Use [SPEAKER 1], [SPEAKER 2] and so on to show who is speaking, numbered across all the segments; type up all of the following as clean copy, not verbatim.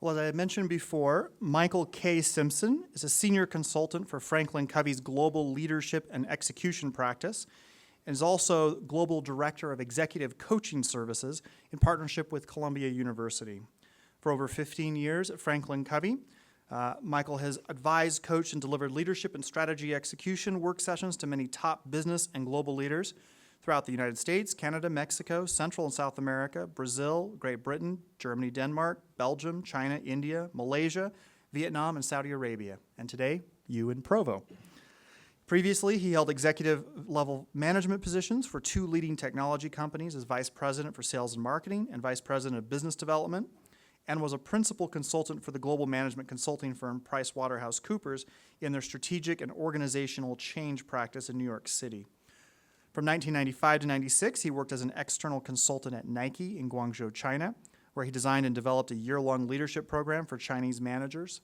[SPEAKER 1] Well, as I had mentioned before, Michael K. Simpson is a senior consultant for Franklin Covey's global leadership and execution practice, and is also global director of executive coaching services in partnership with Columbia University. For over 15 years at Franklin Covey, Michael has advised, coached, and delivered leadership and strategy execution work sessions to many top business and global leaders throughout the United States, Canada, Mexico, Central and South America, Brazil, Great Britain, Germany, Denmark, Belgium, China, India, Malaysia, Vietnam, and Saudi Arabia. And today, you in Provo. Previously, he held executive-level management positions for 2 leading technology companies as vice president for sales and marketing and vice president of business development, and was a principal consultant for the global management consulting firm PricewaterhouseCoopers in their strategic and organizational change practice in New York City. From 1995 to 96, he worked as an external consultant at Nike in Guangzhou, China, where he designed and developed a year-long leadership program for Chinese managers.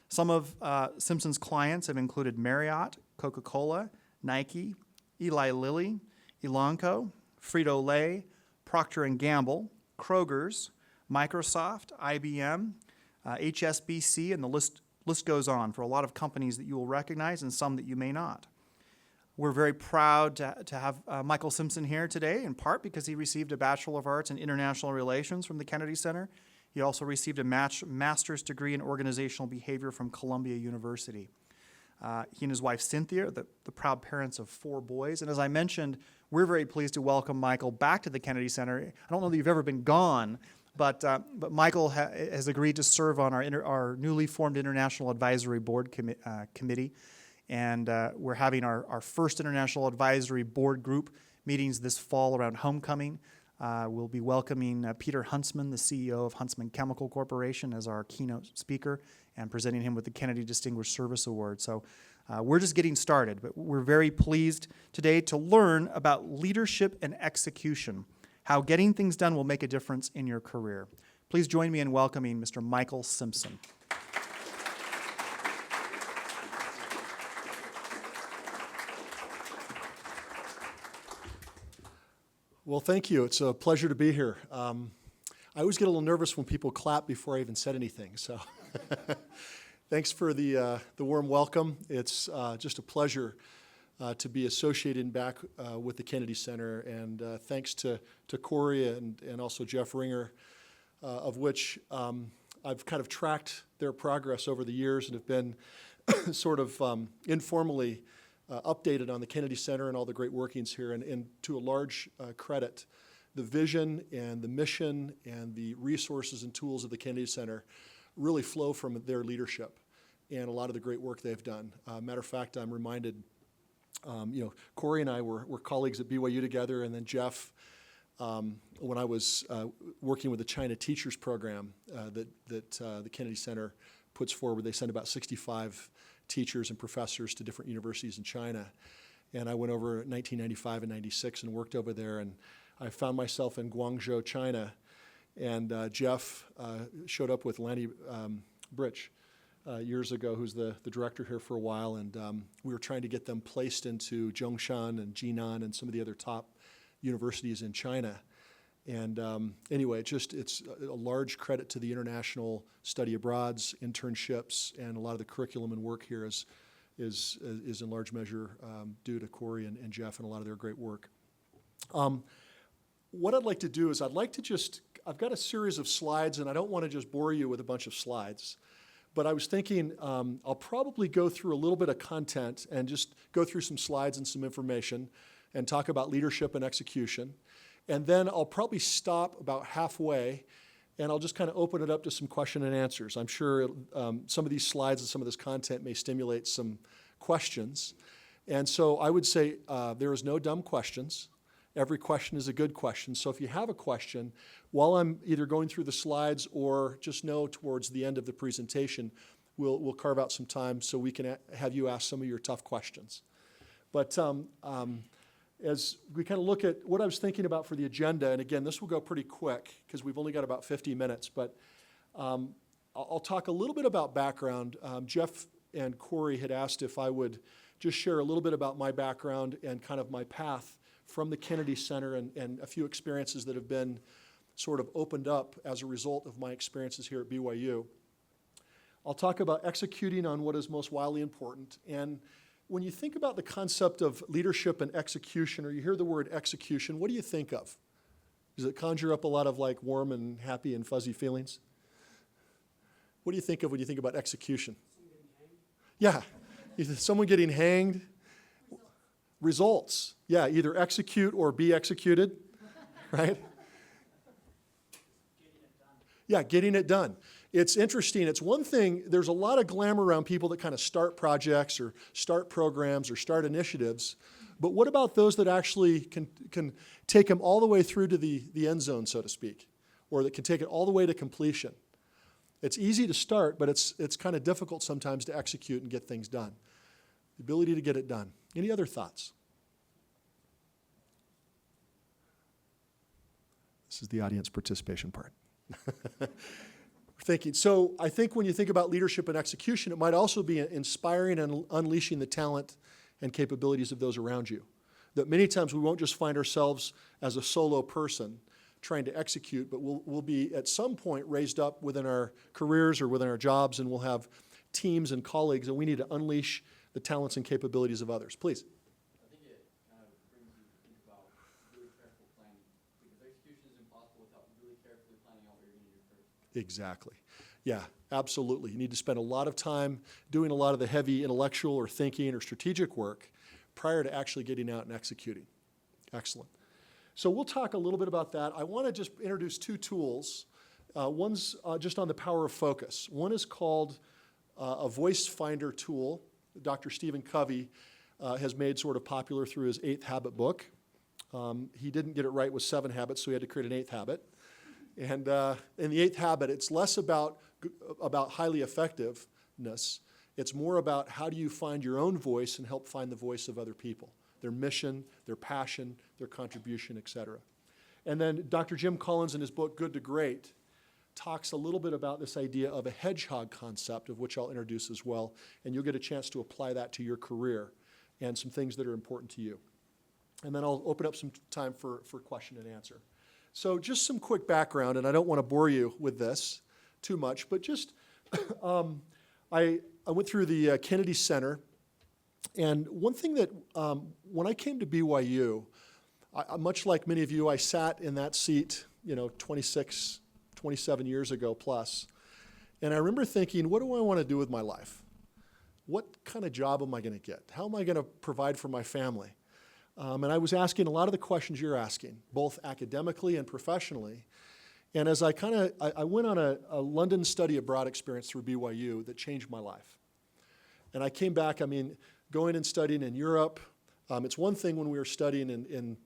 [SPEAKER 1] Some of Simpson's clients have included Marriott, Coca-Cola, Nike, Eli Lilly, Elanco, Frito-Lay, Procter & Gamble, Kroger's, Microsoft, IBM, HSBC, and the list goes on for a lot of companies that you will recognize and some that you may not. We're very proud to have Michael Simpson here today, in part because he received a Bachelor of Arts in International Relations from the Kennedy Center. He also received a master's degree in organizational behavior from Columbia University. He and his wife Cynthia are the proud parents of 4 boys. And as I mentioned, we're very pleased to welcome Michael back to the Kennedy Center. I don't know that you've ever been gone, but Michael has agreed to serve on our newly formed International Advisory Board Committee. And we're having our first International Advisory Board group meetings this fall around homecoming. We'll be welcoming Peter Huntsman, the CEO of Huntsman Chemical Corporation, as our keynote speaker and presenting him with the Kennedy Distinguished Service Award. So we're just getting started, but we're very pleased today to learn about leadership and execution, how getting things done will make a difference in your career. Please join me in welcoming Mr. Michael Simpson.
[SPEAKER 2] Well, thank you. It's a pleasure to be here. I always get a little nervous when people clap before I even said anything, so thanks for the warm welcome. It's just a pleasure to be associated back with the Kennedy Center, and thanks to Corey and also Jeff Ringer, of which I've kind of tracked their progress over the years and have been sort of informally updated on the Kennedy Center and all the great workings here, and to a large credit, the vision and the mission and the resources and tools of the Kennedy Center really flow from their leadership and a lot of the great work they've done. Matter of fact, I'm reminded, Corey and I were colleagues at BYU together, and then Jeff, when I was working with the China Teachers Program that the Kennedy Center puts forward, they send about 65 teachers and professors to different universities in China. And I went over in 1995 and 96 and worked over there, and I found myself in Guangzhou, China, and Jeff showed up with Lanny Britch years ago, who's the director here for a while, and we were trying to get them placed into Zhongshan and Jinan and some of the other top universities in China. And anyway, it's a large credit to the international study abroads, internships, and a lot of the curriculum and work here is in large measure due to Corey and Jeff and a lot of their great work. What I'd like to do is I've got a series of slides, and I don't want to just bore you with a bunch of slides, but I was thinking I'll probably go through a little bit of content and just go through some slides and some information and talk about leadership and execution. And then I'll probably stop about halfway, and I'll just kind of open it up to some question and answers. I'm sure some of these slides and some of this content may stimulate some questions. And so I would say there is no dumb questions. Every question is a good question. So if you have a question, while I'm either going through the slides or just know towards the end of the presentation, we'll carve out some time so we can have you ask some of your tough questions. But as we kind of look at what I was thinking about for the agenda, and again, this will go pretty quick because we've only got about 50 minutes, but I'll talk a little bit about background. Jeff and Corey had asked if I would just share a little bit about my background and kind of my path from the Kennedy Center and a few experiences that have been sort of opened up as a result of my experiences here at BYU. I'll talk about executing on what is most wildly important. And when you think about the concept of leadership and execution, or you hear the word execution, what do you think of? Does it conjure up a lot of like warm and happy and fuzzy feelings? What do you think of when you think about execution? Yeah, either someone getting hanged. Results. Yeah, either execute or be executed, right? Yeah, getting it done. It's interesting. It's one thing, there's a lot of glamour around people that kind of start projects or start programs or start initiatives. But what about those that actually can take them all the way through to the end zone, so to speak, or that can take it all the way to completion? It's easy to start, but it's kind of difficult sometimes to execute and get things done. The ability to get it done. Any other thoughts? This is the audience participation part. Thinking. So I think when you think about leadership and execution, it might also be inspiring and unleashing the talent and capabilities of those around you. That many times we won't just find ourselves as a solo person trying to execute, but we'll be at some point raised up within our careers or within our jobs, and we'll have teams and colleagues, and we need to unleash the talents and capabilities of others. Please.
[SPEAKER 3] I think it kind of brings you to think about really careful planning, because execution is impossible without really carefully planning out what you're going to do first.
[SPEAKER 2] Exactly. Yeah, absolutely. You need to spend a lot of time doing a lot of the heavy intellectual or thinking or strategic work prior to actually getting out and executing. Excellent. So we'll talk a little bit about that. I want to just introduce two tools. One's just on the power of focus. One is called a voice finder tool. Dr. Stephen Covey has made sort of popular through his 8th Habit book. He didn't get it right with 7 habits, so he had to create an 8th habit. And in the 8th habit, it's less about highly effectiveness. It's more about how do you find your own voice and help find the voice of other people, their mission, their passion, their contribution, et cetera. And then Dr. Jim Collins in his book, Good to Great, talks a little bit about this idea of a hedgehog concept, of which I'll introduce as well, and you'll get a chance to apply that to your career and some things that are important to you. And then I'll open up some time for question and answer. So just some quick background, and I don't want to bore you with this too much, but just I went through the Kennedy Center, and one thing that when I came to BYU, much like many of you, I sat in that seat, 26, 27 years ago plus, and I remember thinking, what do I want to do with my life? What kind of job am I going to get? How am I going to provide for my family? And I was asking a lot of the questions you're asking, both academically and professionally. And as I went on a London study abroad experience through BYU that changed my life. And I came back, going and studying in Europe. It's one thing when we were studying in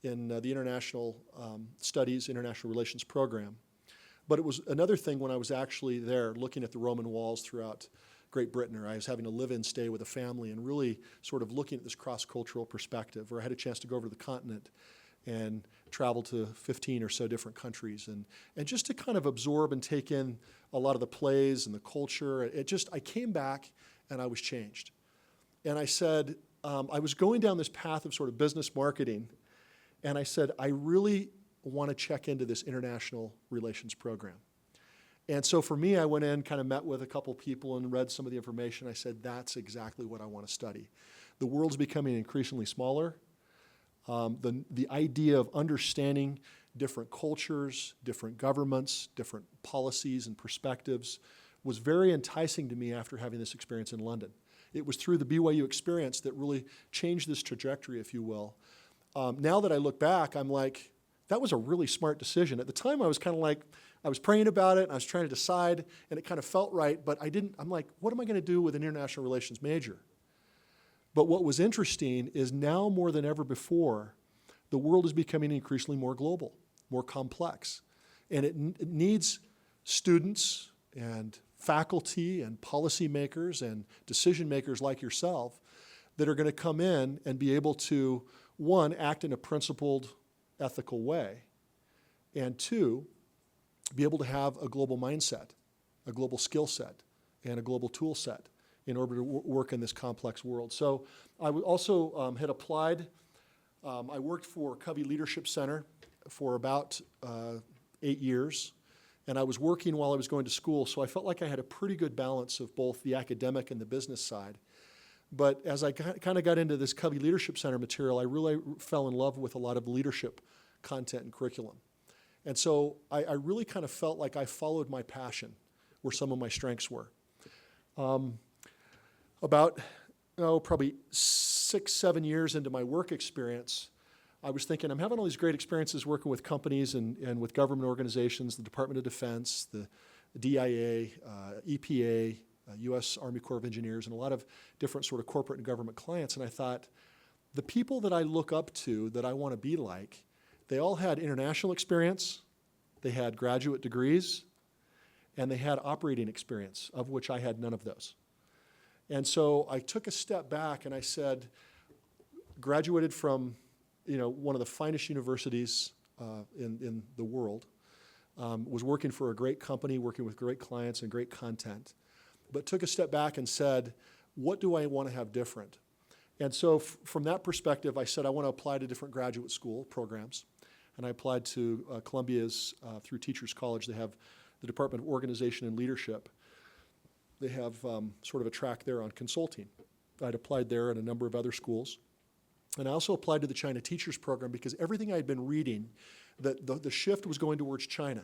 [SPEAKER 2] the international studies, international relations program. But it was another thing when I was actually there looking at the Roman walls throughout Great Britain, or I was having to live in, stay with a family, and really sort of looking at this cross-cultural perspective, where I had a chance to go over to the continent and travel to 15 or so different countries, and just to kind of absorb and take in a lot of the plays and the culture. I came back and I was changed. And I said, I was going down this path of sort of business marketing, and I said, I really want to check into this international relations program. And so for me, I went in, kind of met with a couple people and read some of the information. I said, that's exactly what I want to study. The world's becoming increasingly smaller. The idea of understanding different cultures, different governments, different policies and perspectives was very enticing to me after having this experience in London. It was through the BYU experience that really changed this trajectory, if you will. Now that I look back, I'm like, that was a really smart decision. At the time, I was kind of like, I was praying about it, and I was trying to decide, and it kind of felt right, but I'm like, what am I going to do with an international relations major? But what was interesting is now more than ever before, the world is becoming increasingly more global, more complex. And it needs students and faculty and policymakers and decision makers like yourself that are going to come in and be able to, one, act in a principled, ethical way, and two, be able to have a global mindset, a global skill set, and a global tool set in order to work in this complex world. So I also had applied. I worked for Covey Leadership Center for about 8 years, And I was working while I was going to school, so I felt like I had a pretty good balance of both the academic and the business side. But as I kind of got into this Covey Leadership Center material, I really fell in love with a lot of leadership content and curriculum. And so I really kind of felt like I followed my passion, where some of my strengths were. Probably 6, 7 years into my work experience, I was thinking, I'm having all these great experiences working with companies and with government organizations, the Department of Defense, the DIA, EPA, U.S. Army Corps of Engineers, and a lot of different sort of corporate and government clients. And I thought, the people that I look up to, that I want to be like, they all had international experience, they had graduate degrees, and they had operating experience, of which I had none of those. And so I took a step back and I said, graduated from one of the finest universities in the world, was working for a great company, working with great clients and great content, but took a step back and said, what do I want to have different? And so from that perspective, I said I want to apply to different graduate school programs. And I applied to Columbia's, through Teachers College, they have the Department of Organization and Leadership. They have sort of a track there on consulting. I'd applied there and a number of other schools. And I also applied to the China Teachers Program because everything I had been reading, the shift was going towards China.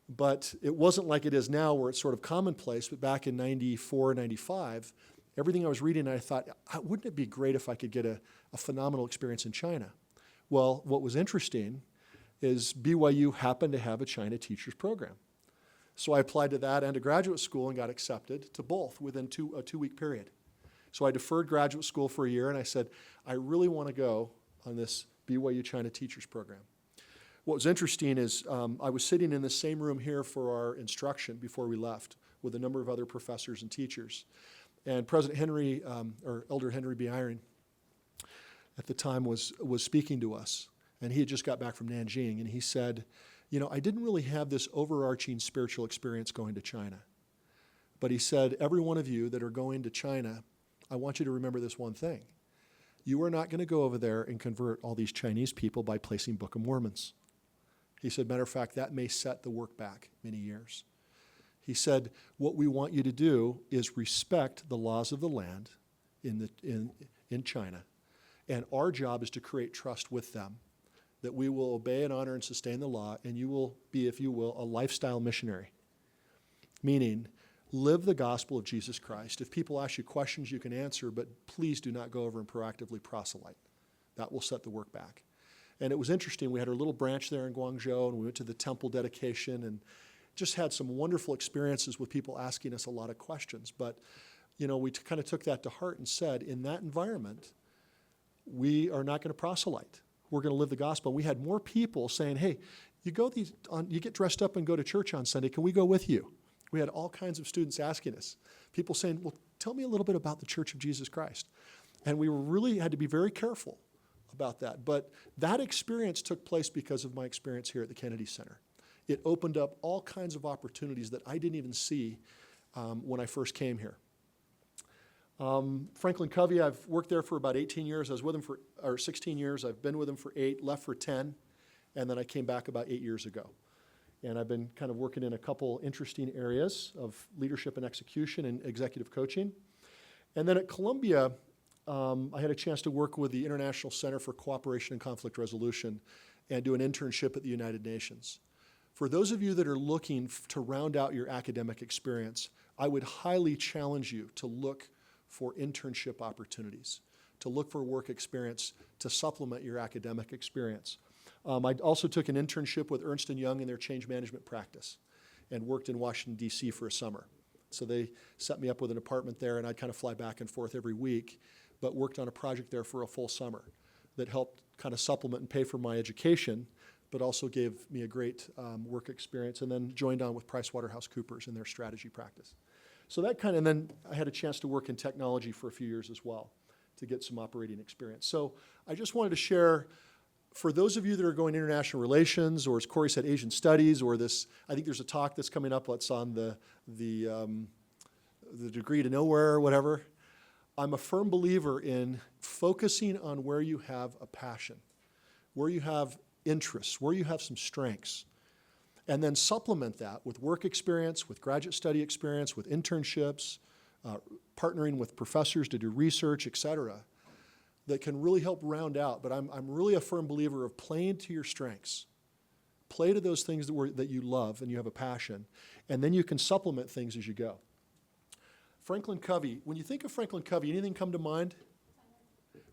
[SPEAKER 2] But it wasn't like it is now where it's sort of commonplace, but back in 94, 95, everything I was reading, I thought, wouldn't it be great if I could get a phenomenal experience in China? Well, what was interesting is BYU happened to have a China Teachers Program. So I applied to that and to graduate school and got accepted to both within a 2-week period. So I deferred graduate school for a year, and I said, I really want to go on this BYU China Teachers Program. What was interesting is I was sitting in the same room here for our instruction before we left with a number of other professors and teachers. And President Henry, or Elder Henry B. Eyring, at the time was speaking to us. And he had just got back from Nanjing, and he said, I didn't really have this overarching spiritual experience going to China. But he said, every one of you that are going to China, I want you to remember this one thing. You are not going to go over there and convert all these Chinese people by placing Book of Mormons. He said, matter of fact, that may set the work back many years. He said, what we want you to do is respect the laws of the land in China. And our job is to create trust with them, that we will obey and honor and sustain the law, and you will be, if you will, a lifestyle missionary. Meaning, live the gospel of Jesus Christ. If people ask you questions, you can answer, but please do not go over and proactively proselyte. That will set the work back. And it was interesting. We had our little branch there in Guangzhou, and we went to the temple dedication and just had some wonderful experiences with people asking us a lot of questions. But, we kind of took that to heart and said, in that environment, we are not going to proselyte. We're going to live the gospel. And we had more people saying, hey, you get dressed up and go to church on Sunday. Can we go with you? We had all kinds of students asking us. People saying, well, tell me a little bit about the Church of Jesus Christ. And we really had to be very careful about that. But that experience took place because of my experience here at the Kennedy Center. It opened up all kinds of opportunities that I didn't even see when I first came here. Franklin Covey, I've worked there for about 18 years. I was with him for 16 years. I've been with him for 8, left for 10, and then I came back about 8 years ago. And I've been kind of working in a couple interesting areas of leadership and execution and executive coaching. And then at Columbia, I had a chance to work with the International Center for Cooperation and Conflict Resolution and do an internship at the United Nations. For those of you that are looking to round out your academic experience, I would highly challenge you to look for internship opportunities, to look for work experience to supplement your academic experience. I also took an internship with Ernst & Young in their change management practice and worked in Washington, D.C. for a summer. So they set me up with an apartment there, and I'd kind of fly back and forth every week, but worked on a project there for a full summer that helped kind of supplement and pay for my education, but also gave me a great work experience, and then joined on with PricewaterhouseCoopers in their strategy practice. So that and then I had a chance to work in technology for a few years as well to get some operating experience. So I just wanted to share, for those of you that are going international relations, or as Corey said, Asian studies, or this, I think there's a talk that's coming up that's on the degree to nowhere or whatever. I'm a firm believer in focusing on where you have a passion, where you have interests, where you have some strengths. and then supplement that with work experience, with graduate study experience, with internships, partnering with professors to do research, et cetera, that can really help round out. But I'm really a firm believer of playing to your strengths. Play to those things that you love and you have a passion, and then you can supplement things as you go. Franklin Covey, when you think of Franklin Covey, anything come to mind?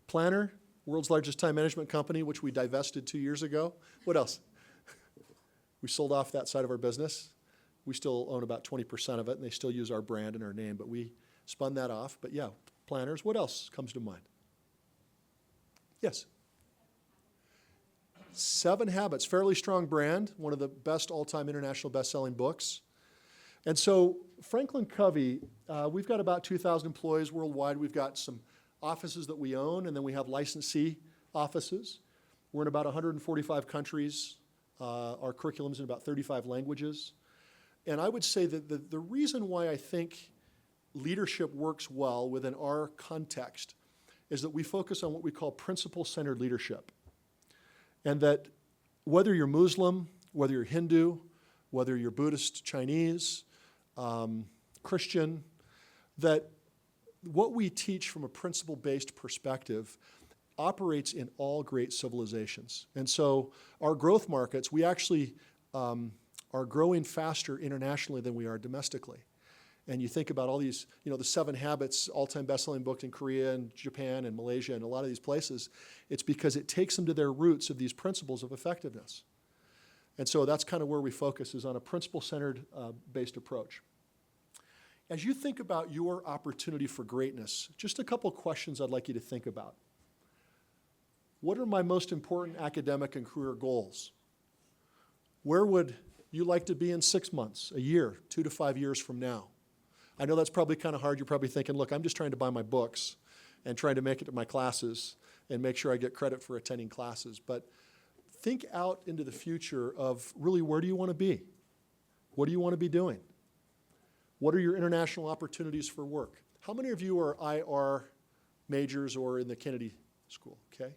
[SPEAKER 2] Planner, world's largest time management company, which we divested 2 years ago. What else? We sold off that side of our business. We still own about 20% of it, and they still use our brand and our name, but we spun that off. But yeah, planners. What else comes to mind? Yes? 7 Habits, fairly strong brand, one of the best all-time international best-selling books. And so Franklin Covey, we've got about 2,000 employees worldwide. We've got some offices that we own, and then we have licensee offices. We're in about 145 countries. Our curriculum's in about 35 languages. And I would say that the reason why I think leadership works well within our context is that we focus on what we call principle-centered leadership. And that whether you're Muslim, whether you're Hindu, whether you're Buddhist, Chinese, Christian, that what we teach from a principle-based perspective operates in all great civilizations. And so our growth markets, we actually are growing faster internationally than we are domestically. And you think about all these, the 7 Habits, all-time best-selling book in Korea and Japan and Malaysia and a lot of these places, it's because it takes them to their roots of these principles of effectiveness. And so that's kind of where we focus, is on a principle-centered based approach. As you think about your opportunity for greatness, just a couple questions I'd like you to think about. What are my most important academic and career goals? Where would you like to be in 6 months, a year, 2 to 5 years from now? I know that's probably kind of hard. You're probably thinking, look, I'm just trying to buy my books and trying to make it to my classes and make sure I get credit for attending classes. But think out into the future of really, where do you want to be? What do you want to be doing? What are your international opportunities for work? How many of you are IR majors or in the Kennedy School? Okay.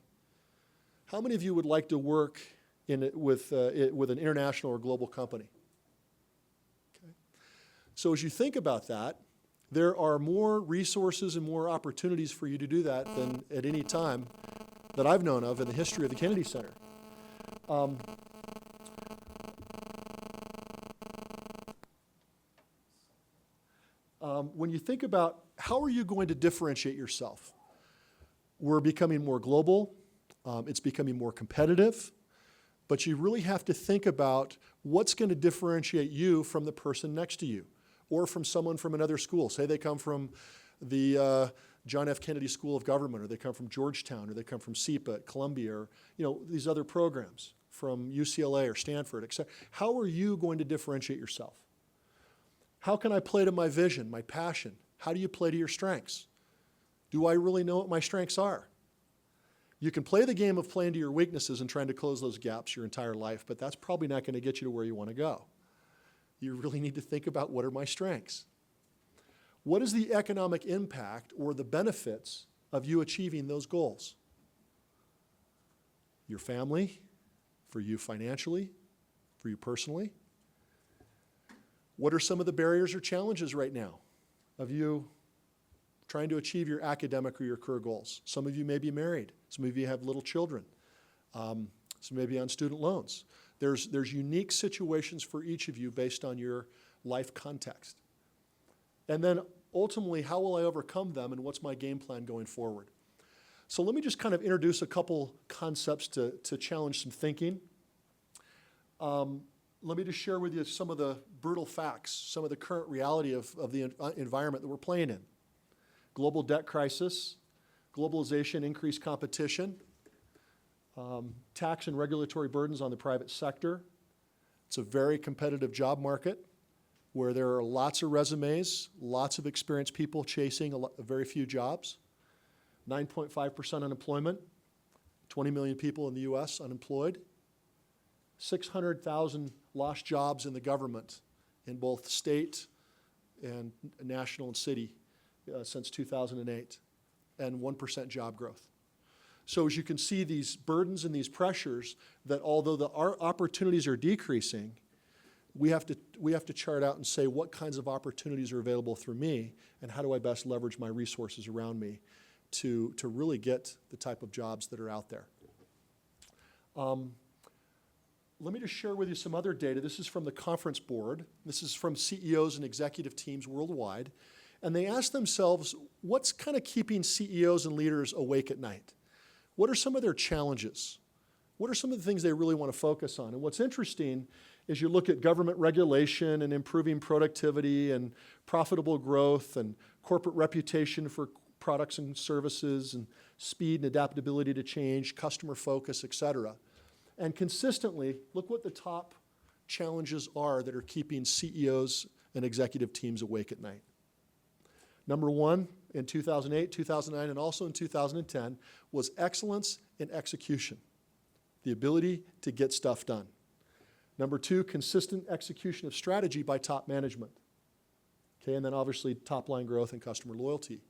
[SPEAKER 2] How many of you would like to work with an international or global company? Okay. So as you think about that, there are more resources and more opportunities for you to do that than at any time that I've known of in the history of the Kennedy Center. When you think about how are you going to differentiate yourself, we're becoming more global. It's becoming more competitive. But you really have to think about what's going to differentiate you from the person next to you or from someone from another school. Say they come from the John F. Kennedy School of Government, or they come from Georgetown, or they come from SEPA at Columbia, or these other programs from UCLA or Stanford, etc. How are you going to differentiate yourself? How can I play to my vision, my passion? How do you play to your strengths? Do I really know what my strengths are? You can play the game of playing to your weaknesses and trying to close those gaps your entire life, but that's probably not going to get you to where you want to go. You really need to think about, what are my strengths? What is the economic impact or the benefits of you achieving those goals? Your family, for you financially, for you personally. What are some of the barriers or challenges right now of you trying to achieve your academic or your career goals? Some of you may be married. Some of you have little children. Some may be on student loans. There's unique situations for each of you based on your life context. And then ultimately, how will I overcome them, and what's my game plan going forward? So let me just kind of introduce a couple concepts to challenge some thinking. Let me just share with you some of the brutal facts, some of the current reality of the environment that we're playing in. Global debt crisis, globalization, increased competition, tax and regulatory burdens on the private sector. It's a very competitive job market where there are lots of resumes, lots of experienced people chasing very few jobs. 9.5% unemployment, 20 million people in the U.S. unemployed. 600,000 lost jobs in the government in both state and national and city since 2008, and 1% job growth. So as you can see, these burdens and these pressures, that although our opportunities are decreasing, we have to chart out and say what kinds of opportunities are available through me, and how do I best leverage my resources around me to really get the type of jobs that are out there. Let me just share with you some other data. This is from the conference board. This is from CEOs and executive teams worldwide. And they ask themselves, what's kind of keeping CEOs and leaders awake at night? What are some of their challenges? What are some of the things they really want to focus on? And what's interesting is you look at government regulation and improving productivity and profitable growth and corporate reputation for products and services and speed and adaptability to change, customer focus, et cetera. And consistently, look what the top challenges are that are keeping CEOs and executive teams awake at night. Number one, in 2008, 2009, and also in 2010, was excellence in execution, the ability to get stuff done. Number two, consistent execution of strategy by top management. Okay, and then obviously top-line growth and customer loyalty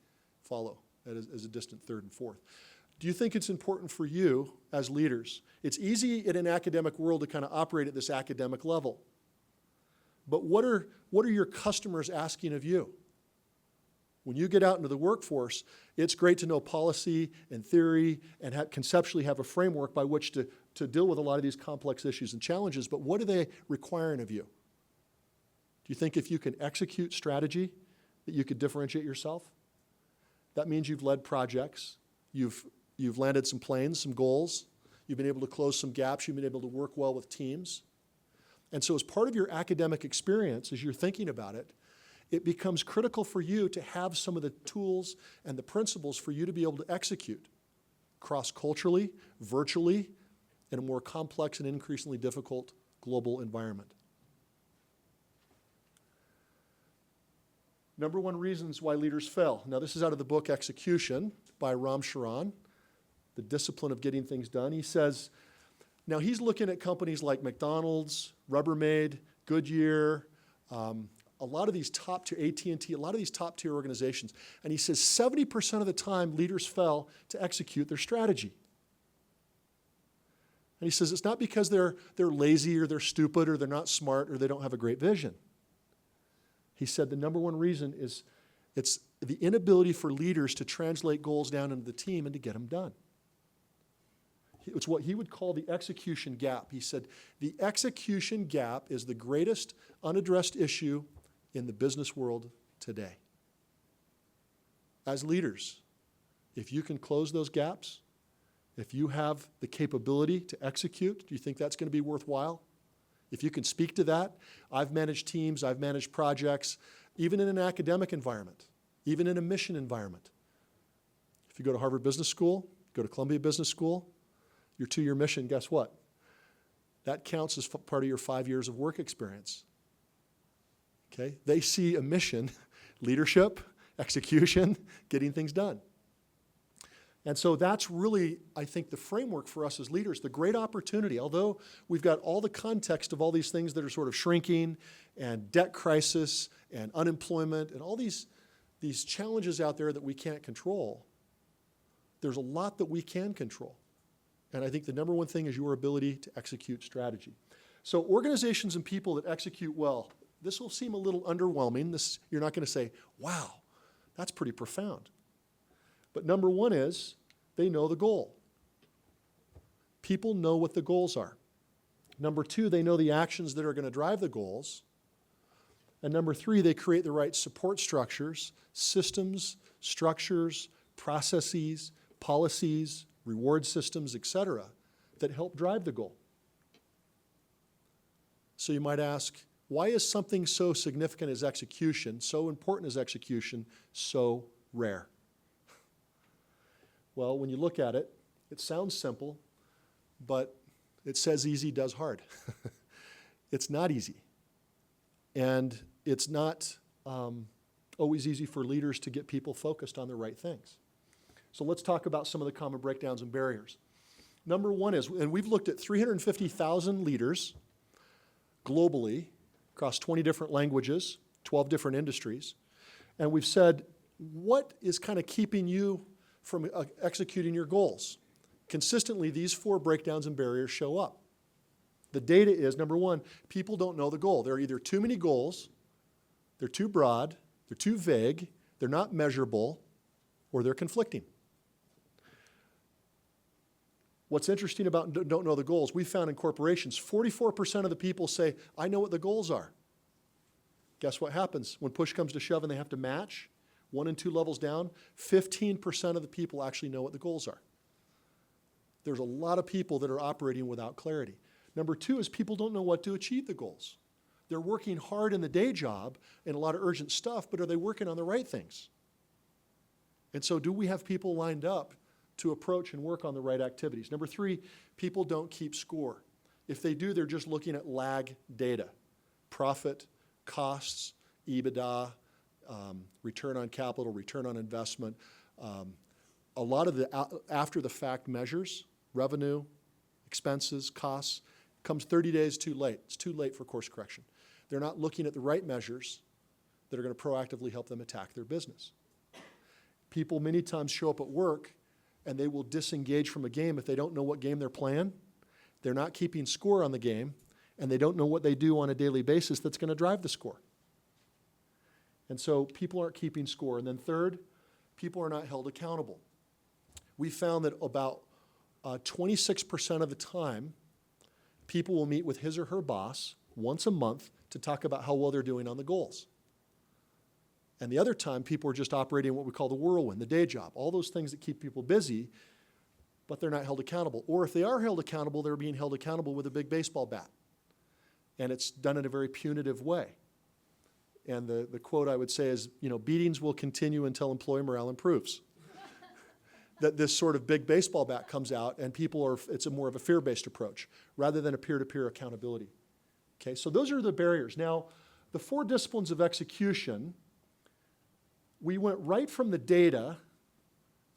[SPEAKER 2] follow as a distant third and fourth. Do you think it's important for you as leaders? It's easy in an academic world to kind of operate at this academic level. But what are your customers asking of you? When you get out into the workforce, it's great to know policy and theory and conceptually have a framework by which to deal with a lot of these complex issues and challenges, but what are they requiring of you? Do you think if you can execute strategy that you could differentiate yourself? That means you've led projects, you've landed some planes, some goals, you've been able to close some gaps, you've been able to work well with teams. And so as part of your academic experience, as you're thinking about it, it becomes critical for you to have some of the tools and the principles for you to be able to execute cross-culturally, virtually, in a more complex and increasingly difficult global environment. Number one reasons why leaders fail. Now, this is out of the book Execution by Ram Charan, The Discipline of Getting Things Done. He says, now he's looking at companies like McDonald's, Rubbermaid, Goodyear, a lot of these top-tier, AT&T, a lot of these top-tier organizations. And he says 70% of the time leaders fail to execute their strategy. And he says it's not because they're lazy or they're stupid or they're not smart or they don't have a great vision. He said the number one reason is it's the inability for leaders to translate goals down into the team and to get them done. It's what he would call the execution gap. He said the execution gap is the greatest unaddressed issue in the business world today. As leaders, if you can close those gaps, if you have the capability to execute, do you think that's going to be worthwhile? If you can speak to that, I've managed teams, I've managed projects, even in an academic environment, even in a mission environment. If you go to Harvard Business School, go to Columbia Business School, your 2-year mission, guess what? That counts as part of your 5 years of work experience. Okay? They see a mission, leadership, execution, getting things done. And so that's really, I think, the framework for us as leaders, the great opportunity. Although we've got all the context of all these things that are sort of shrinking and debt crisis and unemployment and all these challenges out there that we can't control, there's a lot that we can control. And I think the number one thing is your ability to execute strategy. So organizations and people that execute well, this will seem a little underwhelming. You're not going to say, wow, that's pretty profound. But number one is they know the goal. People know what the goals are. Number two, they know the actions that are going to drive the goals. And number three, they create the right support structures, systems, structures, processes, policies, reward systems, et cetera, that help drive the goal. So you might ask, why is something so significant as execution, so important as execution, so rare? Well, when you look at it, it sounds simple, but it says easy does hard. It's not easy. And it's not always easy for leaders to get people focused on the right things. So let's talk about some of the common breakdowns and barriers. Number one is, and we've looked at 350,000 leaders globally across 20 different languages, 12 different industries, and we've said, what is kind of keeping you from executing your goals? Consistently, these 4 breakdowns and barriers show up. The data is, number one, people don't know the goal. There are either too many goals, they're too broad, they're too vague, they're not measurable, or they're conflicting. What's interesting about don't know the goals, we found in corporations, 44% of the people say, I know what the goals are. Guess what happens? When push comes to shove and they have to match, 1 and 2 levels down, 15% of the people actually know what the goals are. There's a lot of people that are operating without clarity. Number 2 is people don't know what to achieve the goals. They're working hard in the day job and a lot of urgent stuff, but are they working on the right things? And so do we have people lined up to approach and work on the right activities? Number 3, people don't keep score. If they do, they're just looking at lag data, profit, costs, EBITDA, return on capital, return on investment. A lot of the after-the-fact measures, revenue, expenses, costs, comes 30 days too late. It's too late for course correction. They're not looking at the right measures that are going to proactively help them attack their business. People many times show up at work and they will disengage from a game if they don't know what game they're playing. They're not keeping score on the game, and they don't know what they do on a daily basis that's going to drive the score. And so people aren't keeping score. And then third, people are not held accountable. We found that about 26% of the time, people will meet with his or her boss once a month to talk about how well they're doing on the goals. And the other time, people are just operating what we call the whirlwind, the day job, all those things that keep people busy, but they're not held accountable. Or if they are held accountable, they're being held accountable with a big baseball bat. And it's done in a very punitive way. And the quote I would say is, beatings will continue until employee morale improves. That this sort of big baseball bat comes out and it's more of a fear-based approach rather than a peer-to-peer accountability. Okay, so those are the barriers. Now, the 4 disciplines of execution, we went right from the data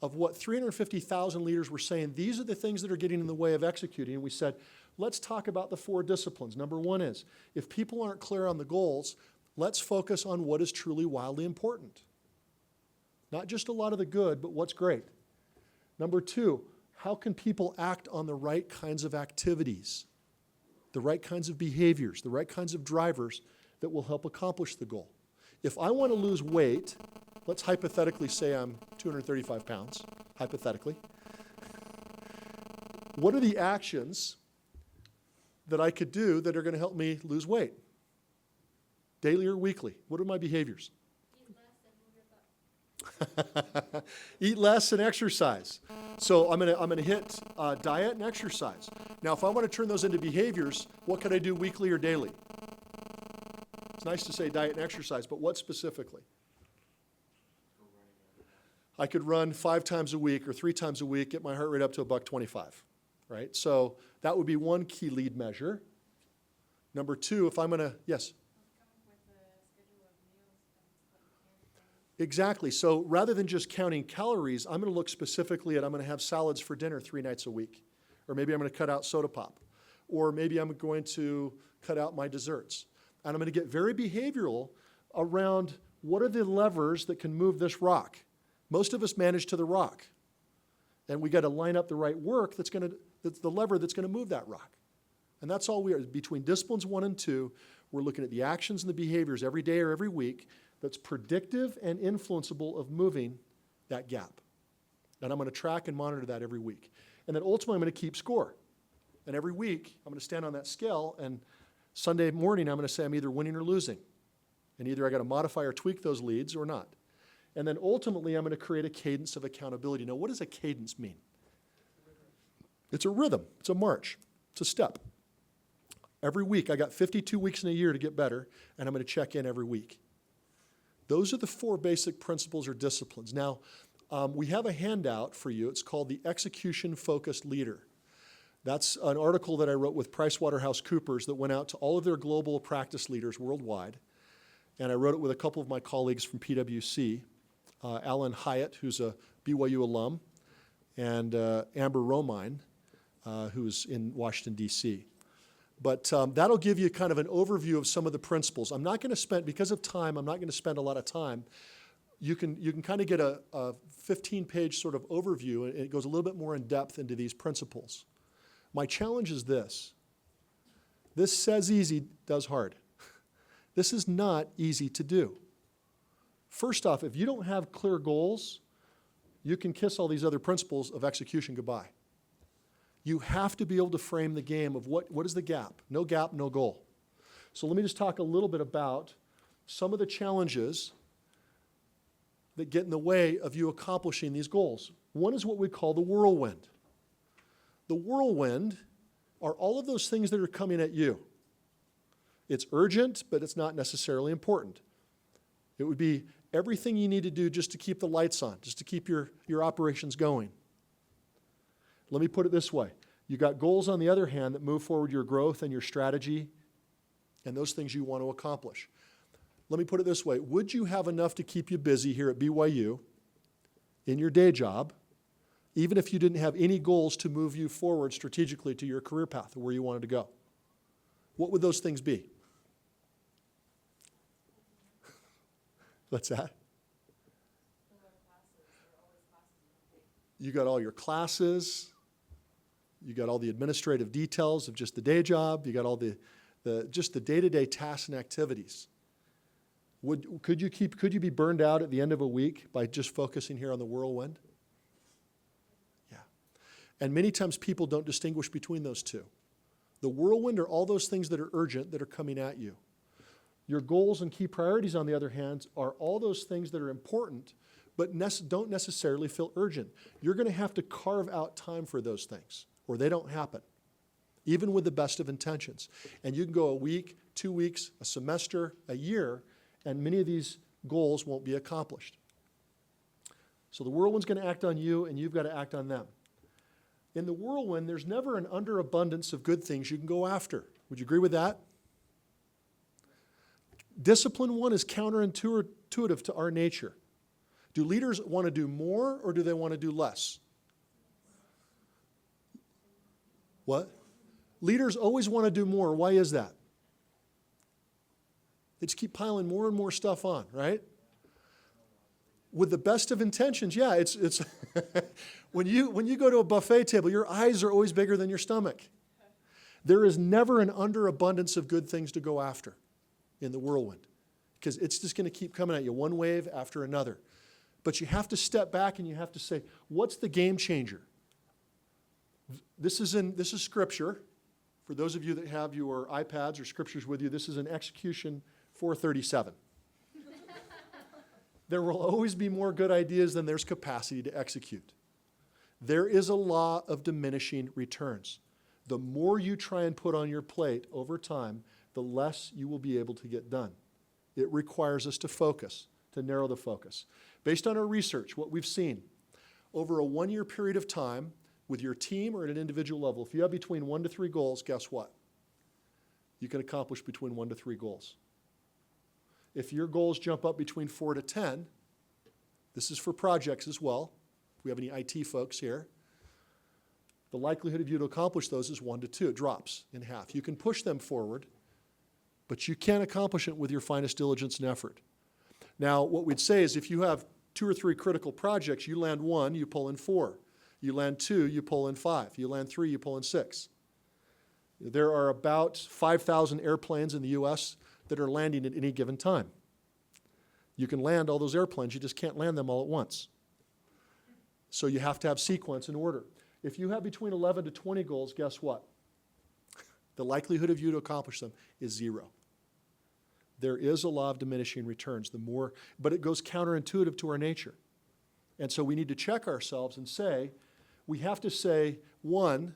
[SPEAKER 2] of what 350,000 leaders were saying, these are the things that are getting in the way of executing, and we said, let's talk about the 4 disciplines. Number 1 is, if people aren't clear on the goals, let's focus on what is truly wildly important. Not just a lot of the good, but what's great. Number 2, how can people act on the right kinds of activities, the right kinds of behaviors, the right kinds of drivers that will help accomplish the goal? If I want to lose weight, let's hypothetically say I'm 235 pounds, hypothetically. What are the actions that I could do that are going to help me lose weight? Daily or weekly? What are my behaviors? Eat less and exercise. So I'm going to hit diet and exercise. Now, if I want to turn those into behaviors, what could I do weekly or daily? It's nice to say diet and exercise, but what specifically? I could run 5 times a week or 3 times a week, get my heart rate up to a $125, right? So that would be one key lead measure. Number 2, if I'm going to, yes? Exactly. So rather than just counting calories, I'm going to look specifically at I'm going to have salads for dinner 3 nights a week. Or maybe I'm going to cut out soda pop. Or maybe I'm going to cut out my desserts. And I'm going to get very behavioral around what are the levers that can move this rock. Most of us manage to the rock. And we got to line up the right work that's the lever that's going to move that rock. And that's all we are. Between disciplines 1 and 2, we're looking at the actions and the behaviors every day or every week that's predictive and influenceable of moving that gap. And I'm going to track and monitor that every week. And then ultimately, I'm going to keep score. And every week, I'm going to stand on that scale, and Sunday morning, I'm going to say I'm either winning or losing. And either I got to modify or tweak those leads or not. And then ultimately, I'm going to create a cadence of accountability. Now, what does a cadence mean? It's a rhythm. It's a march. It's a step. Every week, I got 52 weeks in a year to get better, and I'm going to check in every week. Those are the 4 basic principles or disciplines. Now, we have a handout for you. It's called the Execution-Focused Leader. That's an article that I wrote with PricewaterhouseCoopers that went out to all of their global practice leaders worldwide. And I wrote it with a couple of my colleagues from PwC, Alan Hyatt, who's a BYU alum, and Amber Romine, who's in Washington, D.C. But that'll give you kind of an overview of some of the principles. I'm not going to spend, because of time, I'm not going to spend a lot of time. You can kind of get a 15-page sort of overview, and it goes a little bit more in depth into these principles. My challenge is this. This says easy, does hard. This is not easy to do. First off, if you don't have clear goals, you can kiss all these other principles of execution goodbye. You have to be able to frame the game of what is the gap? No gap, no goal. So let me just talk a little bit about some of the challenges that get in the way of you accomplishing these goals. One is what we call the whirlwind. The whirlwind are all of those things that are coming at you. It's urgent, but it's not necessarily important. It would be everything you need to do just to keep the lights on, just to keep your operations going. Let me put it this way. You got goals, on the other hand, that move forward your growth and your strategy and those things you want to accomplish. Let me put it this way. Would you have enough to keep you busy here at BYU in your day job, even if you didn't have any goals to move you forward strategically to your career path or where you wanted to go? What would those things be? What's that? You got all your classes. You got all the administrative details of just the day job. You got all just the day-to-day tasks and activities. Could you be burned out at the end of a week by just focusing here on the whirlwind? Yeah. And many times people don't distinguish between those two. The whirlwind are all those things that are urgent that are coming at you. Your goals and key priorities, on the other hand, are all those things that are important but don't necessarily feel urgent. You're going to have to carve out time for those things, or they don't happen, even with the best of intentions. And you can go a week, 2 weeks, a semester, a year, and many of these goals won't be accomplished. So the whirlwind's going to act on you, and you've got to act on them. In the whirlwind, there's never an underabundance of good things you can go after. Would you agree with that? Discipline one is counterintuitive to our nature. Do leaders want to do more, or do they want to do less? What? Leaders always want to do more. Why is that? They just keep piling more and more stuff on, right? With the best of intentions, yeah, it's when you go to a buffet table, your eyes are always bigger than your stomach. There is never an underabundance of good things to go after in the whirlwind, because it's just going to keep coming at you, one wave after another. But you have to step back and you have to say, what's the game changer? This is Scripture. For those of you that have your iPads or Scriptures with you, this is in Execution 437. There will always be more good ideas than there's capacity to execute. There is a law of diminishing returns. The more you try and put on your plate over time, the less you will be able to get done. It requires us to focus, to narrow the focus. Based on our research, what we've seen, over a 1-year period of time, with your team or at an individual level, if you have between 1 to 3 goals, guess what? You can accomplish between 1 to 3 goals. If your goals jump up between 4 to 10, this is for projects as well, if we have any IT folks here, the likelihood of you to accomplish those is 1 to 2. It drops in half. You can push them forward, but you can't accomplish it with your finest diligence and effort. Now, what we'd say is if you have 2 or 3 critical projects, you land 1, you pull in 4. You land 2, you pull in 5. You land 3, you pull in 6. There are about 5,000 airplanes in the U.S. that are landing at any given time. You can land all those airplanes, you just can't land them all at once. So you have to have sequence and order. If you have between 11 to 20 goals, guess what? The likelihood of you to accomplish them is 0. There is a law of diminishing returns. But it goes counterintuitive to our nature. And so we need to check ourselves and say, we have to say, 1,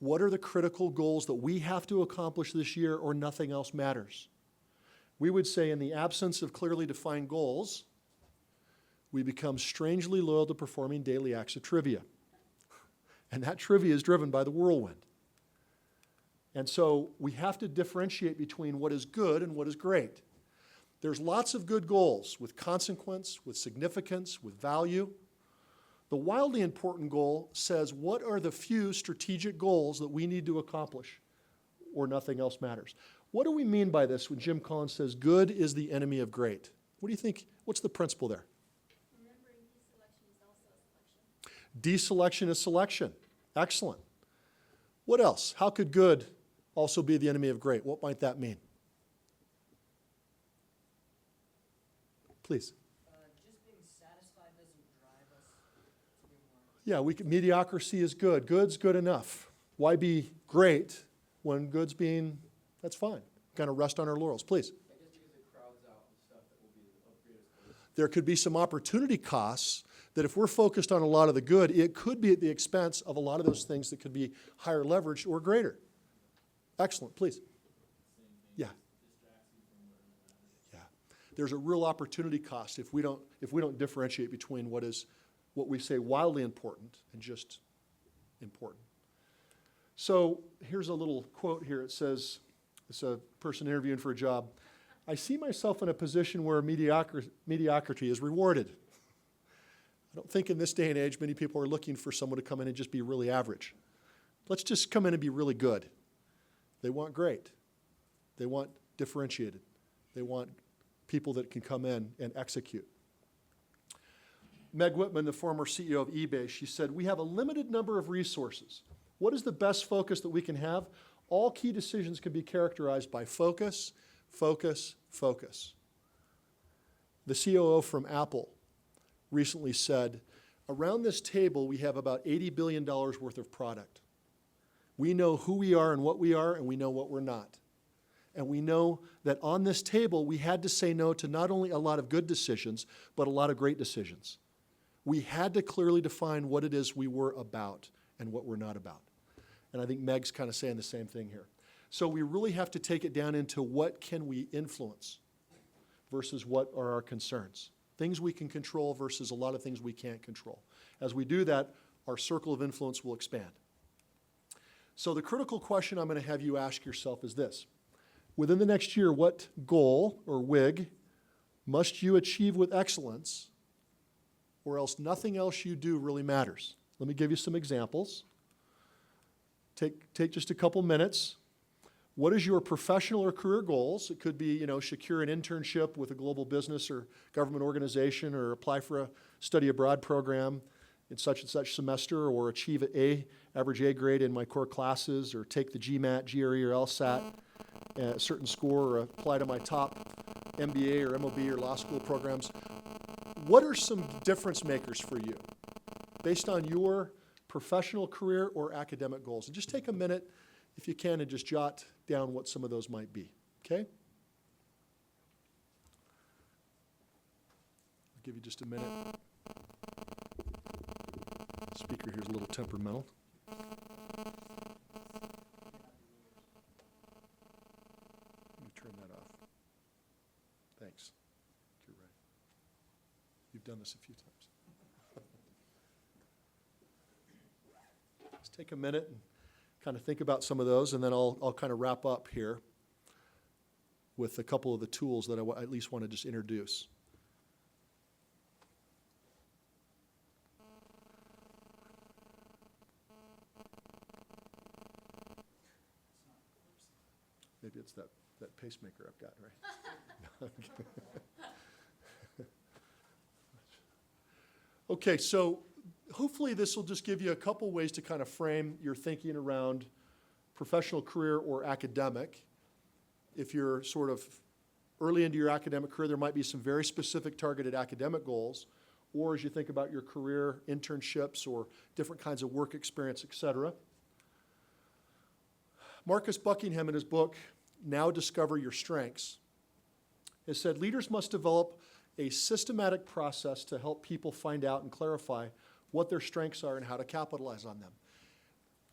[SPEAKER 2] what are the critical goals that we have to accomplish this year or nothing else matters? We would say in the absence of clearly defined goals, we become strangely loyal to performing daily acts of trivia. And that trivia is driven by the whirlwind. And so we have to differentiate between what is good and what is great. There's lots of good goals with consequence, with significance, with value. The wildly important goal says, what are the few strategic goals that we need to accomplish or nothing else matters? What do we mean by this when Jim Collins says good is the enemy of great? What do you think? What's the principle there?
[SPEAKER 4] Remembering deselection is also a selection.
[SPEAKER 2] Deselection is selection. Excellent. What else? How could good also be the enemy of great. What might that mean? Please.
[SPEAKER 5] Just being satisfied doesn't drive us to be more.
[SPEAKER 2] Yeah, mediocrity is good. Good's good enough. Why be great when good's being, that's fine. Kind of rest on our laurels. Please.
[SPEAKER 3] I guess because it crowds out the stuff that will be of greatest good.
[SPEAKER 2] There could be some opportunity costs that if we're focused on a lot of the good, it could be at the expense of a lot of those things that could be higher leveraged or greater. Excellent. Please. Yeah. Yeah. There's a real opportunity cost if we don't differentiate between what we say wildly important and just important. So here's a little quote here. It says, it's a person interviewing for a job. I see myself in a position where mediocrity is rewarded. I don't think in this day and age many people are looking for someone to come in and just be really average. Let's just come in and be really good. They want great. They want differentiated. They want people that can come in and execute. Meg Whitman, the former CEO of eBay, she said, we have a limited number of resources. What is the best focus that we can have? All key decisions can be characterized by focus, focus, focus. The COO from Apple recently said, around this table we have about $80 billion worth of product. We know who we are and what we are, and we know what we're not. And we know that on this table we had to say no to not only a lot of good decisions, but a lot of great decisions. We had to clearly define what it is we were about and what we're not about. And I think Meg's kind of saying the same thing here. So we really have to take it down into what can we influence versus what are our concerns. Things we can control versus a lot of things we can't control. As we do that, our circle of influence will expand. So the critical question I'm going to have you ask yourself is this. Within the next year, what goal or WIG must you achieve with excellence, or else nothing else you do really matters? Let me give you some examples. Take just a couple minutes. What is your professional or career goals? It could be, secure an internship with a global business or government organization, or apply for a study abroad program in such and such semester, or achieve an average A grade in my core classes, or take the GMAT, GRE, or LSAT at a certain score, or apply to my top MBA or MOB or law school programs. What are some difference makers for you based on your professional career or academic goals? And just take a minute, if you can, and just jot down what some of those might be, okay? I'll give you just a minute. The speaker here is a little temperamental. Let me turn that off. Thanks. You're right. You've done this a few times. Just take a minute and kind of think about some of those, and then I'll kind of wrap up here with a couple of the tools that I at least want to just introduce. Maybe it's that pacemaker I've got, right? Okay, so hopefully this will just give you a couple ways to kind of frame your thinking around professional career or academic. If you're sort of early into your academic career, there might be some very specific targeted academic goals, or as you think about your career, internships or different kinds of work experience, et cetera. Marcus Buckingham, in his book, Now Discover Your Strengths, has said leaders must develop a systematic process to help people find out and clarify what their strengths are and how to capitalize on them.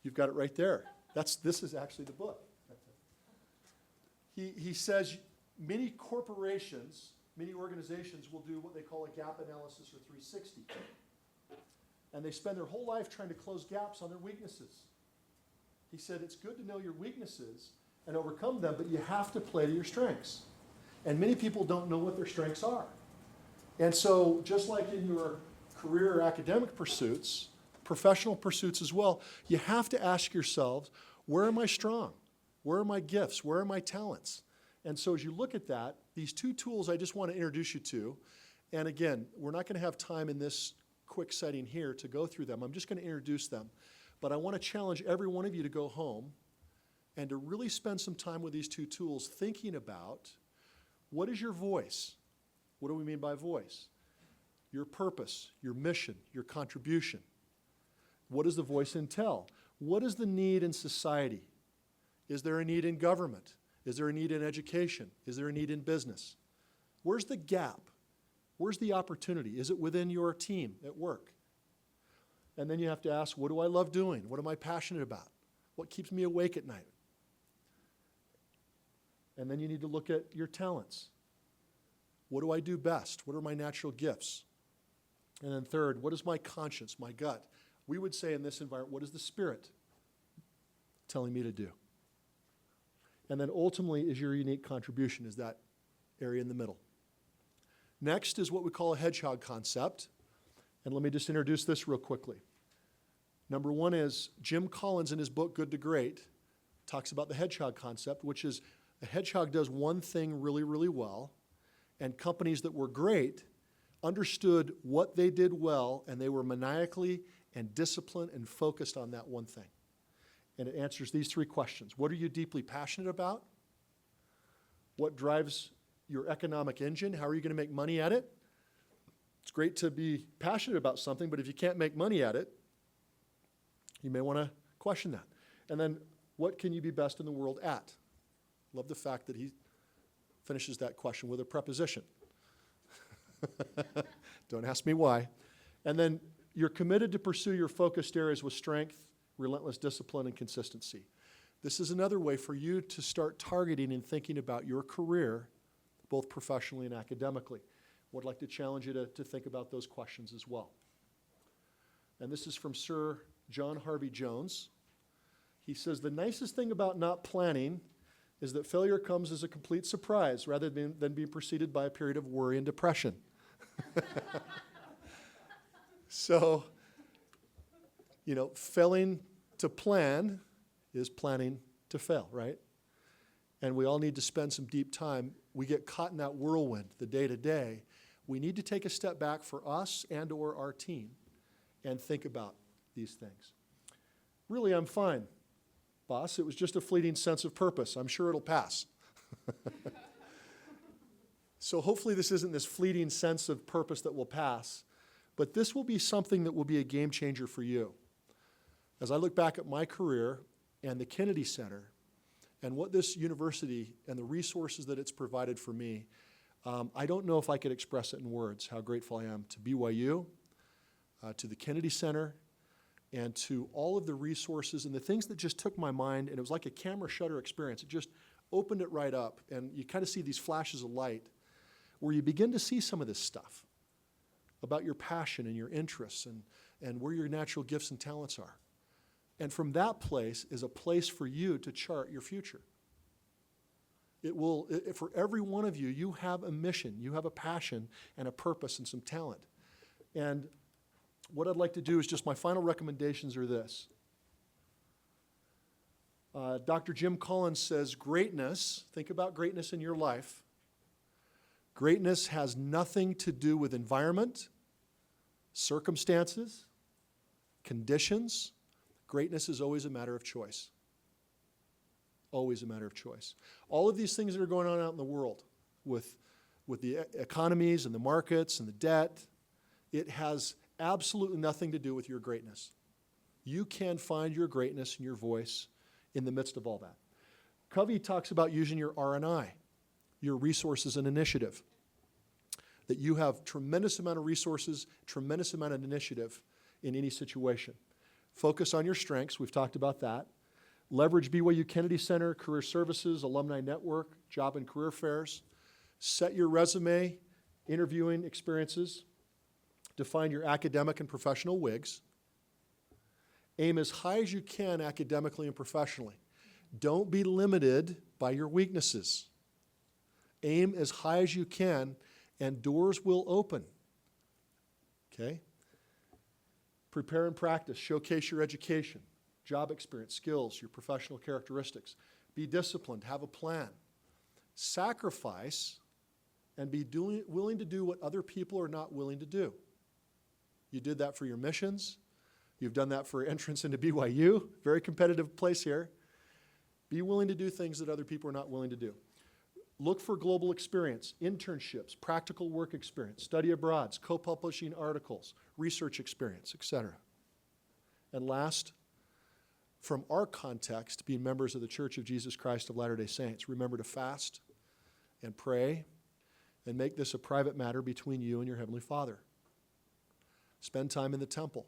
[SPEAKER 2] You've got it right there. This is actually the book. He says many corporations, many organizations will do what they call a gap analysis or 360. And they spend their whole life trying to close gaps on their weaknesses. He said it's good to know your weaknesses and overcome them, but you have to play to your strengths. And many people don't know what their strengths are. And so just like in your career or academic pursuits, professional pursuits as well, you have to ask yourselves, where am I strong? Where are my gifts? Where are my talents? And so as you look at that, these two tools I just want to introduce you to, and again, we're not going to have time in this quick setting here to go through them. I'm just going to introduce them. But I want to challenge every one of you to go home and to really spend some time with these two tools thinking about what is your voice? What do we mean by voice? Your purpose, your mission, your contribution. What does the voice entail? What is the need in society? Is there a need in government? Is there a need in education? Is there a need in business? Where's the gap? Where's the opportunity? Is it within your team at work? And then you have to ask, what do I love doing? What am I passionate about? What keeps me awake at night? And then you need to look at your talents. What do I do best? What are my natural gifts? And then third, what is my conscience, my gut? We would say in this environment, what is the Spirit telling me to do? And then ultimately is your unique contribution, is that area in the middle. Next is what we call a hedgehog concept. And let me just introduce this real quickly. Number one is Jim Collins in his book, Good to Great, talks about the hedgehog concept, which is a hedgehog does one thing really, really well, and companies that were great understood what they did well, and they were maniacally and disciplined and focused on that one thing. And it answers these three questions. What are you deeply passionate about? What drives your economic engine? How are you going to make money at it? It's great to be passionate about something, but if you can't make money at it, you may want to question that. And then, what can you be best in the world at? Love the fact that he finishes that question with a preposition. Don't ask me why. And then, you're committed to pursue your focused areas with strength, relentless discipline, and consistency. This is another way for you to start targeting and thinking about your career, both professionally and academically. Would like to challenge you to think about those questions as well. And this is from Sir John Harvey Jones. He says, the nicest thing about not planning is that failure comes as a complete surprise rather than being preceded by a period of worry and depression. So, failing to plan is planning to fail, right? And we all need to spend some deep time. We get caught in that whirlwind, the day-to-day. We need to take a step back for us and or our team and think about these things. Really, I'm fine, boss. It was just a fleeting sense of purpose. I'm sure it'll pass. So hopefully this isn't this fleeting sense of purpose that will pass, but this will be something that will be a game changer for you. As I look back at my career and the Kennedy Center and what this university and the resources that it's provided for me, I don't know if I could express it in words, how grateful I am to BYU, to the Kennedy Center, and to all of the resources and the things that just took my mind, and it was like a camera shutter experience. It just opened it right up, and you kind of see these flashes of light where you begin to see some of this stuff about your passion and your interests and where your natural gifts and talents are. And from that place is a place for you to chart your future. For every one of you, you have a mission, you have a passion and a purpose and some talent. And what I'd like to do is just my final recommendations are this. Dr. Jim Collins says, greatness, think about greatness in your life. Greatness has nothing to do with environment, circumstances, conditions. Greatness is always a matter of choice. Always a matter of choice. All of these things that are going on out in the world with the economies and the markets and the debt, it has absolutely nothing to do with your greatness. You can find your greatness and your voice in the midst of all that. Covey talks about using your R&I, your resources and initiative. That you have tremendous amount of resources, tremendous amount of initiative in any situation. Focus on your strengths, we've talked about that. Leverage BYU Kennedy Center, Career Services, Alumni Network, Job and Career Fairs. Set your resume, interviewing experiences. Define your academic and professional wigs. Aim as high as you can academically and professionally. Don't be limited by your weaknesses. Aim as high as you can, and doors will open. Okay? Prepare and practice. Showcase your education, job experience, skills, your professional characteristics. Be disciplined. Have a plan. Sacrifice and be willing to do what other people are not willing to do. You did that for your missions. You've done that for entrance into BYU. Very competitive place here. Be willing to do things that other people are not willing to do. Look for global experience, internships, practical work experience, study abroads, co-publishing articles, research experience, etc. And last, from our context, being members of the Church of Jesus Christ of Latter-day Saints, remember to fast and pray and make this a private matter between you and your Heavenly Father. Spend time in the temple.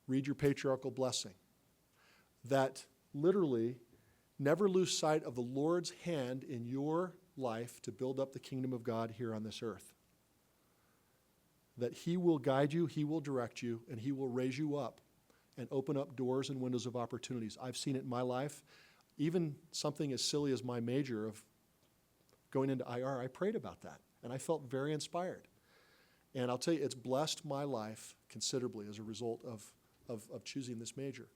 [SPEAKER 2] Read your patriarchal blessing. That literally never lose sight of the Lord's hand in your life to build up the kingdom of God here on this earth. That He will guide you, He will direct you, and He will raise you up and open up doors and windows of opportunities. I've seen it in my life. Even something as silly as my major of going into IR, I prayed about that, and I felt very inspired. And I'll tell you, it's blessed my life considerably as a result of choosing this major.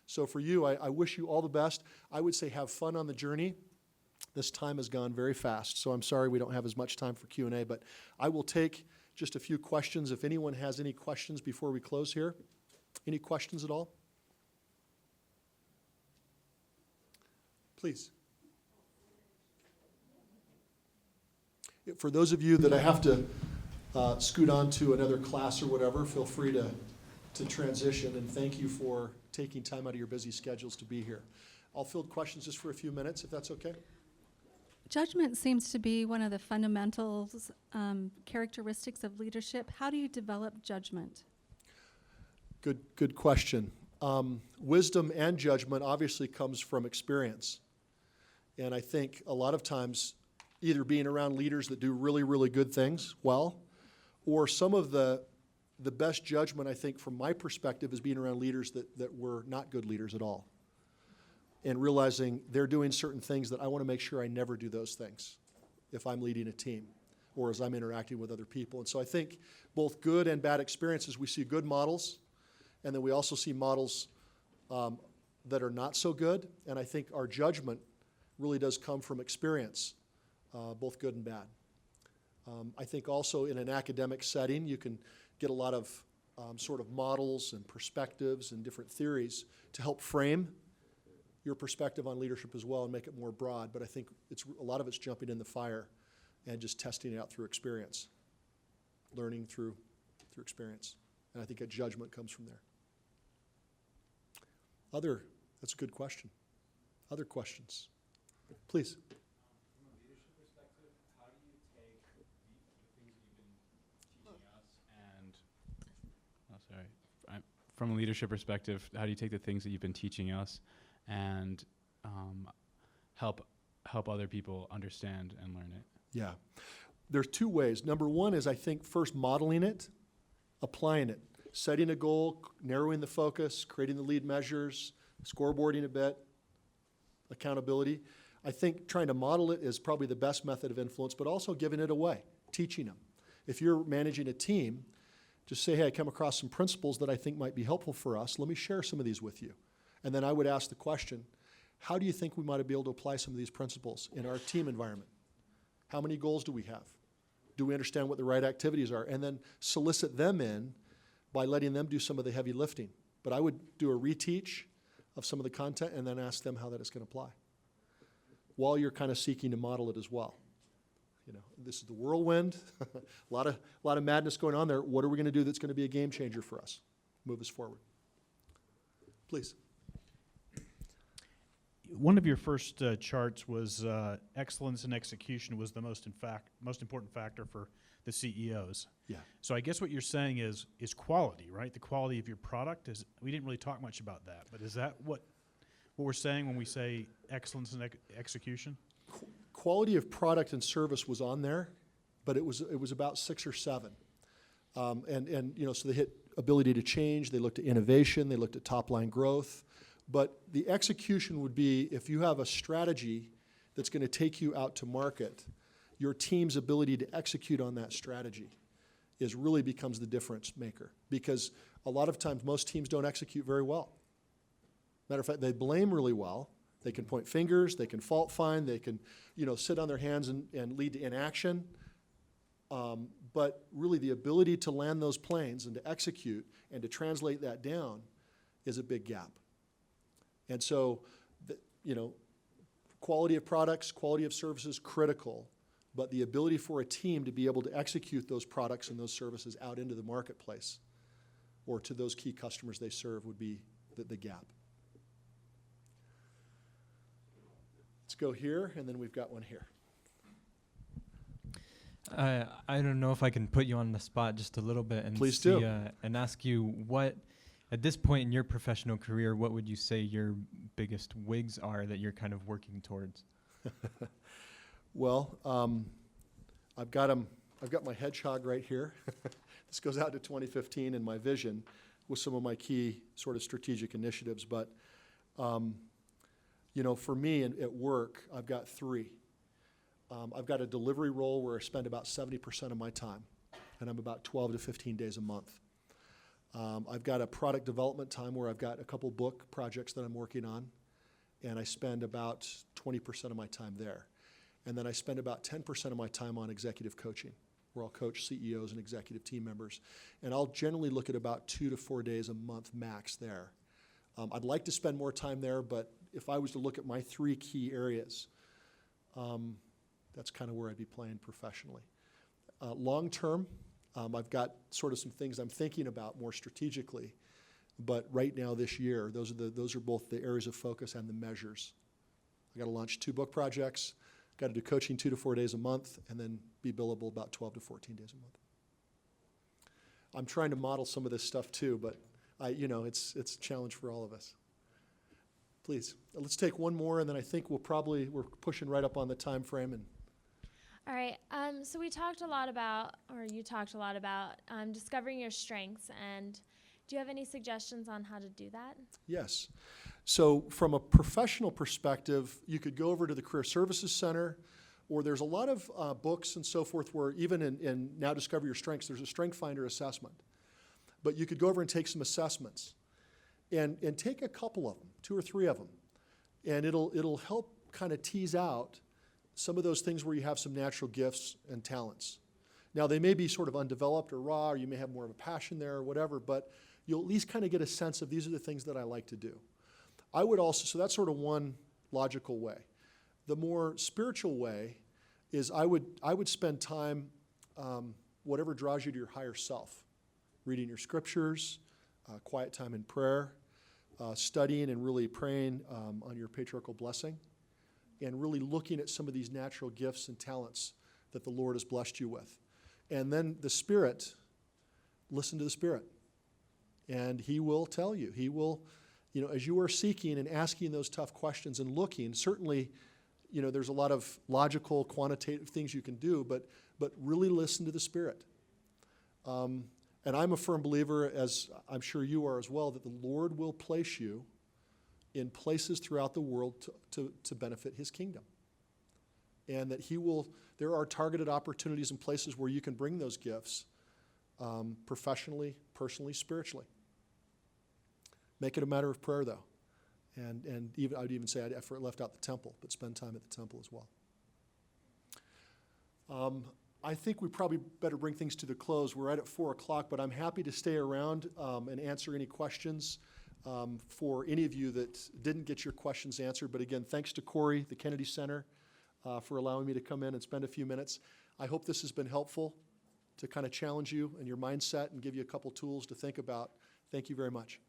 [SPEAKER 2] So for you, I wish you all the best. I would say have fun on the journey. This time has gone very fast, so I'm sorry we don't have as much time for Q&A, but I will take just a few questions. If anyone has any questions before we close here. Any questions at all? Please. For those of you that I have to scoot on to another class or whatever, feel free to transition, and thank you for taking time out of your busy schedules to be here. I'll field questions just for a few minutes, if that's okay.
[SPEAKER 6] Judgment seems to be one of the fundamentals, characteristics of leadership. How do you develop judgment?
[SPEAKER 2] Good question. Wisdom and judgment obviously comes from experience. And I think a lot of times either being around leaders that do really, really good things well, or some of the best judgment, I think, from my perspective, is being around leaders that were not good leaders at all. And realizing they're doing certain things that I want to make sure I never do those things if I'm leading a team or as I'm interacting with other people. And so I think both good and bad experiences, we see good models, and then we also see models that are not so good. And I think our judgment really does come from experience, both good and bad. I think also in an academic setting, you can get a lot of sort of models and perspectives and different theories to help frame your perspective on leadership as well and make it more broad. But I think a lot of it's jumping in the fire and just testing it out through experience, learning through experience. And I think a judgment comes from there. That's a good question. Other questions? Please.
[SPEAKER 7] From a leadership perspective, how do you take the things that you've been teaching us and, from a leadership perspective, how do you take the things that you've been teaching us and help other people understand and learn it?
[SPEAKER 2] Yeah. There's two ways. Number one is, I think, first modeling it, applying it, setting a goal, narrowing the focus, creating the lead measures, scoreboarding a bit, accountability. I think trying to model it is probably the best method of influence, but also giving it away, teaching them. If you're managing a team, just say, hey, I come across some principles that I think might be helpful for us. Let me share some of these with you. And then I would ask the question, how do you think we might be able to apply some of these principles in our team environment? How many goals do we have? Do we understand what the right activities are? And then solicit them in by letting them do some of the heavy lifting. But I would do a reteach of some of the content and then ask them how that is going to apply, while you're kind of seeking to model it as well. You know, this is the whirlwind, a lot of madness going on there. What are we going to do that's going to be a game changer for us? Move us forward. Please.
[SPEAKER 8] One of your first charts was excellence in execution was the most important factor for the CEOs.
[SPEAKER 2] Yeah.
[SPEAKER 8] So I guess what you're saying is quality, right? The quality of your product is. We didn't really talk much about that, but is that what we're saying when we say excellence in execution?
[SPEAKER 2] Quality of product and service was on there, but it was about 6 or 7, and you know, so they hit ability to change. They looked at innovation. They looked at top line growth. But the execution would be, if you have a strategy that's going to take you out to market, your team's ability to execute on that strategy really becomes the difference maker. Because a lot of times most teams don't execute very well. Matter of fact, they blame really well. They can point fingers, they can fault find, they can, you know, sit on their hands and lead to inaction. But really the ability to land those planes and to execute and to translate that down is a big gap. And so, you know, Quality of products, quality of services, critical, but the ability for a team to be able to execute those products and those services out into the marketplace or to those key customers they serve would be the gap. Let's go here, and then we've got one here.
[SPEAKER 9] I don't know if I can put you on the spot just a little bit and
[SPEAKER 2] Please
[SPEAKER 9] see,
[SPEAKER 2] do.
[SPEAKER 9] And ask you what, at this point in your professional career, what would you say your biggest wigs are that you're kind of working towards?
[SPEAKER 2] Well, I've got my Hedgehog right here. This goes out to 2015 in my vision with some of my key sort of strategic initiatives. But, you know, for me at work, I've got three. I've got a delivery role where I spend about 70% of my time, and I'm about 12 to 15 days a month. I've got a product development time where I've got a couple book projects that I'm working on, and I spend about 20% of my time there. And then I spend about 10% of my time on executive coaching, where I'll coach CEOs and executive team members. And I'll generally look at about 2 to 4 days a month max there. I'd like to spend more time there, but if I was to look at my three key areas, that's kind of where I'd be playing professionally. Long term, I've got sort of some things I'm thinking about more strategically, but right now this year, those are both the areas of focus and the measures. I got to launch 2 book projects, got to do coaching 2 to 4 days a month, and then be billable about 12 to 14 days a month. I'm trying to model some of this stuff too, but it's a challenge for all of us. Please, let's take one more, and then I think we're pushing right up on the time frame. And
[SPEAKER 10] all right. So we talked a lot about, or you talked a lot about, discovering your strengths. And do you have any suggestions on how to do that?
[SPEAKER 2] yes. So from a professional perspective, you could go over to the Career Services Center, or there's a lot of books and so forth where even in Now Discover Your Strengths, there's a Strength Finder assessment. But you could go over and take some assessments and take a couple of them, 2 or 3 of them, and it'll help kind of tease out some of those things where you have some natural gifts and talents. Now, they may be sort of undeveloped or raw, or you may have more of a passion there or whatever, but you'll at least kind of get a sense of these are the things that I like to do. I would also, so that's sort of one logical way. The more spiritual way is I would spend time, whatever draws you to your higher self, reading your scriptures, quiet time in prayer, studying and really praying on your patriarchal blessing, and really looking at some of these natural gifts and talents that the Lord has blessed you with. And then the Spirit, listen to the Spirit. And He will tell you. He will, as you are seeking and asking those tough questions and looking, certainly, there's a lot of logical, quantitative things you can do, but really listen to the Spirit. And I'm a firm believer, as I'm sure you are as well, that the Lord will place you in places throughout the world to benefit His kingdom. And that there are targeted opportunities and places where you can bring those gifts professionally, personally, spiritually. Make it a matter of prayer, though. And I would even say I left out the temple, but spend time at the temple as well. I think we probably better bring things to the close. We're right at 4 o'clock, but I'm happy to stay around and answer any questions for any of you that didn't get your questions answered. But again, thanks to Corey, the Kennedy Center, for allowing me to come in and spend a few minutes. I hope this has been helpful to kind of challenge you and your mindset and give you a couple tools to think about. Thank you very much.